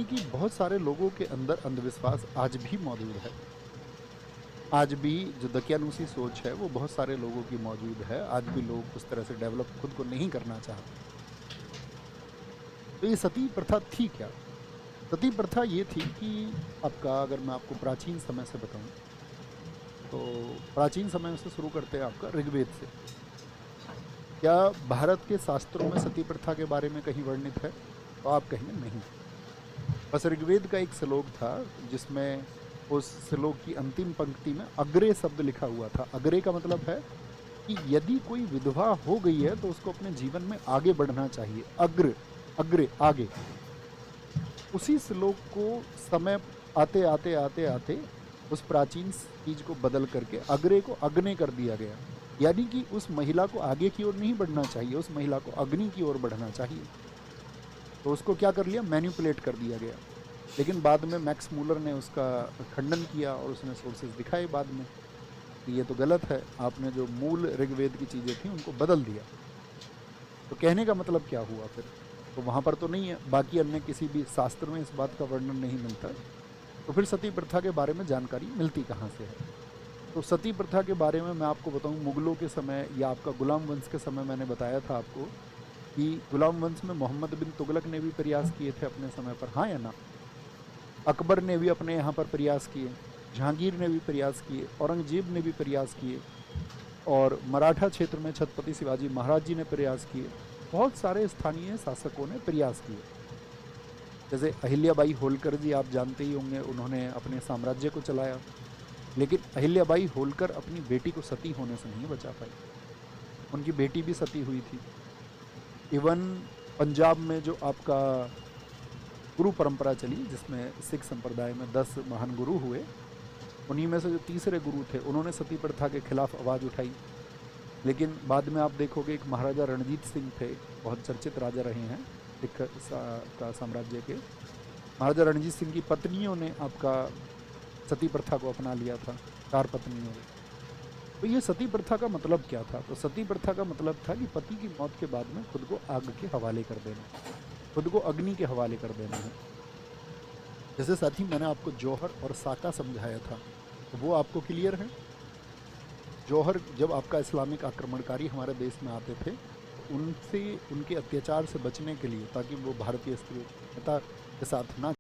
कि बहुत सारे लोगों के अंदर अंधविश्वास आज भी मौजूद है। आज भी जो दकियानूसी सोच है वो बहुत सारे लोगों की मौजूद है। आज भी लोग उस तरह से डेवलप खुद को नहीं करना चाहते। तो ये सती प्रथा थी क्या? सती प्रथा ये थी कि आपका अगर मैं आपको प्राचीन समय से बताऊँ, तो प्राचीन समय से शुरू करते हैं आपका ऋग्वेद से। क्या भारत के शास्त्रों में सती प्रथा के बारे में कहीं वर्णित है? तो आप कहेंगे नहीं। बस ऋग्वेद का एक श्लोक था जिसमें उस श्लोक की अंतिम पंक्ति में अग्रे शब्द लिखा हुआ था। अग्रे का मतलब है कि यदि कोई विधवा हो गई है तो उसको अपने जीवन में आगे बढ़ना चाहिए। अग्र, अग्रे, आगे। उसी श्लोक को समय आते आते आते आते उस प्राचीन चीज को बदल करके अग्रे को अग्ने कर दिया गया। यानी कि उस महिला को आगे की ओर नहीं बढ़ना चाहिए, उस महिला को अग्नि की ओर बढ़ना चाहिए। तो उसको क्या कर लिया, मैन्युपुलेट कर दिया गया। लेकिन बाद में मैक्स मूलर ने उसका खंडन किया और उसने सोर्सेज दिखाए बाद में कि ये तो गलत है, आपने जो मूल ऋग्वेद की चीज़ें थी उनको बदल दिया। तो कहने का मतलब क्या हुआ फिर? तो वहाँ पर तो नहीं है, बाकी अन्य किसी भी शास्त्र में इस बात का वर्णन नहीं मिलता। तो फिर सती प्रथा के बारे में जानकारी मिलती कहाँ से है? तो सती प्रथा के बारे में मैं आपको बताऊं, मुगलों के समय या आपका गुलाम वंश के समय मैंने बताया था आपको कि गुलाम वंश में मोहम्मद बिन तुगलक ने भी प्रयास किए थे अपने समय पर, हाँ या ना? अकबर ने भी अपने यहाँ पर प्रयास किए, जहांगीर ने भी प्रयास किए, औरंगजेब ने भी प्रयास किए, और मराठा क्षेत्र में छत्रपति शिवाजी महाराज जी ने प्रयास किए। बहुत सारे स्थानीय शासकों ने प्रयास किए। जैसे अहिल्याबाई होलकर जी आप जानते ही होंगे, उन्होंने अपने साम्राज्य को चलाया। लेकिन अहिल्याबाई होलकर अपनी बेटी को सती होने से नहीं बचा पाई। उनकी बेटी भी सती हुई थी। इवन पंजाब में जो आपका गुरु परंपरा चली, जिसमें सिख संप्रदाय में 10 महान गुरु हुए, उन्हीं में से जो तीसरे गुरु थे उन्होंने सती प्रथा के खिलाफ आवाज़ उठाई। लेकिन बाद में आप देखोगे एक महाराजा रणजीत सिंह थे, बहुत चर्चित राजा रहे हैं सिख का साम्राज्य के। महाराजा रणजीत सिंह की पत्नियों ने आपका सती प्रथा को अपना लिया था, 4 पत्नियों ने। तो ये सती प्रथा का मतलब क्या था? तो सती प्रथा का मतलब था कि पति की मौत के बाद में खुद को आग के हवाले कर देना, खुद को अग्नि के हवाले कर देना है। जैसे साथी मैंने आपको जौहर और साका समझाया था, तो वो आपको क्लियर है? जौहर जब आपका इस्लामिक आक्रमणकारी हमारे देश में आते थे, तो उनसे, उनके अत्याचार से बचने के लिए, ताकि वो भारतीय स्त्रियों के साथ ना